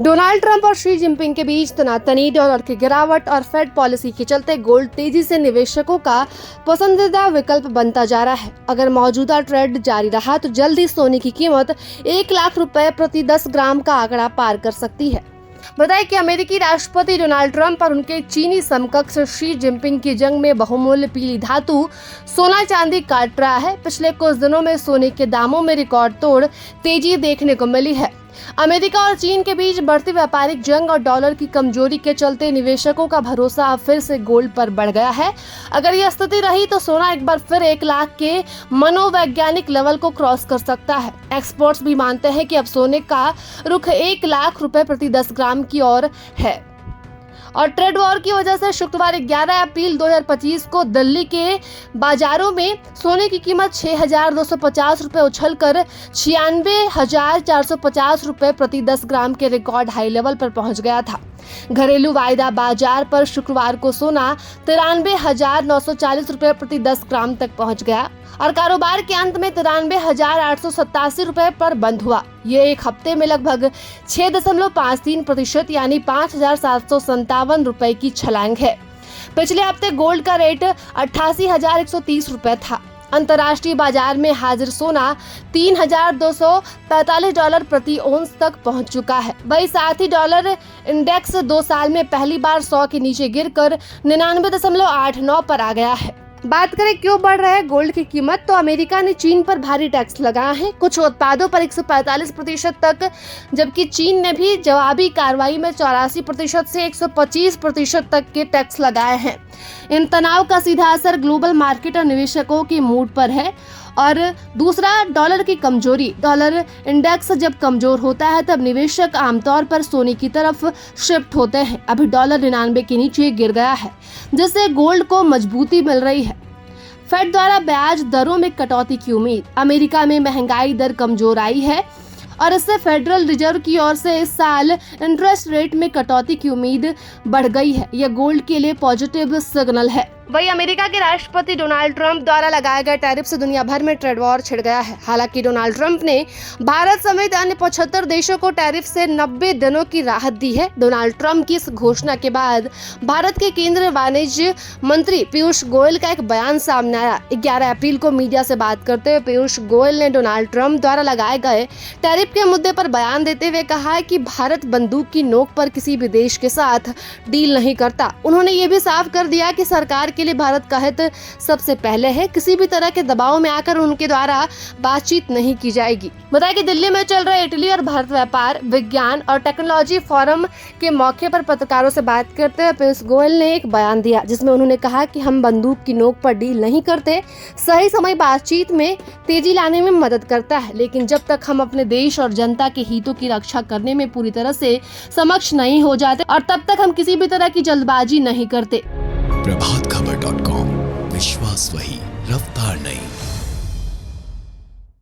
Donald Trump और Xi Jinping के बीच तनातनी, डॉलर की गिरावट और फेड पॉलिसी के चलते गोल्ड तेजी से निवेशकों का पसंदीदा विकल्प बनता जा रहा है। अगर मौजूदा ट्रेंड जारी रहा तो जल्दी सोने की कीमत 1 लाख रुपए प्रति 10 ग्राम का आंकड़ा पार कर सकती है। बताएं कि अमेरिकी राष्ट्रपति डोनाल्ड ट्रंप और उनके चीनी समकक्ष शी जिनपिंग की जंग में बहुमूल्य पीली धातु सोना चांदी काट रहा है। पिछले कुछ दिनों में सोने के दामों में रिकॉर्ड तोड़ तेजी देखने को मिली है। अमेरिका और चीन के बीच बढ़ती व्यापारिक जंग और डॉलर की कमजोरी के चलते निवेशकों का भरोसा अब फिर से गोल्ड पर बढ़ गया है। अगर यह स्थिति रही तो सोना एक बार फिर 1 लाख के मनोवैज्ञानिक लेवल को क्रॉस कर सकता है। एक्सपर्ट्स भी मानते हैं कि अब सोने का रुख 1 लाख रुपए प्रति 10 ग्राम की ओर है। और ट्रेड वॉर की वजह से शुक्रवार 11 अप्रैल 2025 को दिल्ली के बाजारों में सोने की कीमत 6,250 रुपए उछलकर 96,450 रुपए प्रति 10 ग्राम के रिकॉर्ड हाई लेवल पर पहुंच गया था। घरेलू वायदा बाजार पर शुक्रवार को सोना 93,940 रुपए प्रति 10 ग्राम तक पहुंच गया और कारोबार के अंत में 93,887 रुपए पर बंद हुआ। ये एक हफ्ते में लगभग 6.53% यानी 5,757 रुपए की छलांग है। पिछले हफ्ते गोल्ड का रेट 88,130 रुपए था। अंतर्राष्ट्रीय बाजार में हाजिर सोना $3,245 प्रति औंस तक पहुंच चुका है। वही साथ ही डॉलर इंडेक्स 2 साल में पहली बार 100 के नीचे गिरकर 99.89 पर आ गया है। बात करें क्यों बढ़ रहा है गोल्ड की कीमत, तो अमेरिका ने चीन पर भारी टैक्स लगाया है, कुछ उत्पादों पर 145% तक, जबकि चीन ने भी जवाबी कार्रवाई में 84% से 125% तक के टैक्स लगाए हैं। इन तनाव का सीधा असर ग्लोबल मार्केट और निवेशकों के मूड पर है। और दूसरा, डॉलर की कमजोरी। डॉलर इंडेक्स जब कमजोर होता है तब निवेशक आमतौर पर सोने की तरफ शिफ्ट होते हैं। अभी डॉलर 99 के नीचे गिर गया है, जिससे गोल्ड को मजबूती मिल रही है। फेड द्वारा ब्याज दरों में कटौती की उम्मीद। अमेरिका में महंगाई दर कमजोर आई है और इससे फेडरल रिजर्व की ओर से इस साल इंटरेस्ट रेट में कटौती की उम्मीद बढ़ गई है। यह गोल्ड के लिए पॉजिटिव सिग्नल है। वही अमेरिका के राष्ट्रपति डोनाल्ड ट्रंप द्वारा लगाए गए टैरिफ से दुनिया भर में ट्रेड वॉर छिड़ गया है। हालांकि डोनाल्ड ट्रंप ने भारत समेत अन्य 75 देशों को टैरिफ से 90 दिनों की राहत दी है। डोनाल्ड ट्रंप की इस घोषणा के बाद भारत के केंद्रीय वाणिज्य मंत्री पीयूष गोयल का एक बयान सामने आया। 11 अप्रैल को मीडिया से बात करते हुए पीयूष गोयल ने डोनाल्ड ट्रंप द्वारा लगाए गए टैरिफ के मुद्दे पर बयान देते हुए कहा है कि भारत बंदूक की नोक पर किसी भी देश के साथ डील नहीं करता। उन्होंने ये भी साफ कर दिया कि सरकार के लिए भारत का हित सबसे पहले है। किसी भी तरह के दबाव में आकर उनके द्वारा बातचीत नहीं की जाएगी। बताया कि दिल्ली में चल रहे इटली और भारत व्यापार, विज्ञान और टेक्नोलॉजी फोरम के मौके पर पत्रकारों से बात करते हुए पीयूष गोयल ने एक बयान दिया, जिसमें उन्होंने कहा कि हम बंदूक की नोक पर डील नहीं करते। सही समय बातचीत में तेजी लाने में मदद करता है, लेकिन जब तक हम अपने देश और जनता के हितों की रक्षा करने में पूरी तरह से समक्ष नहीं हो जाते और तब तक हम किसी भी तरह की जल्दबाजी नहीं करते। प्रभातखबर.com, विश्वास वही, रफ्तार नहीं।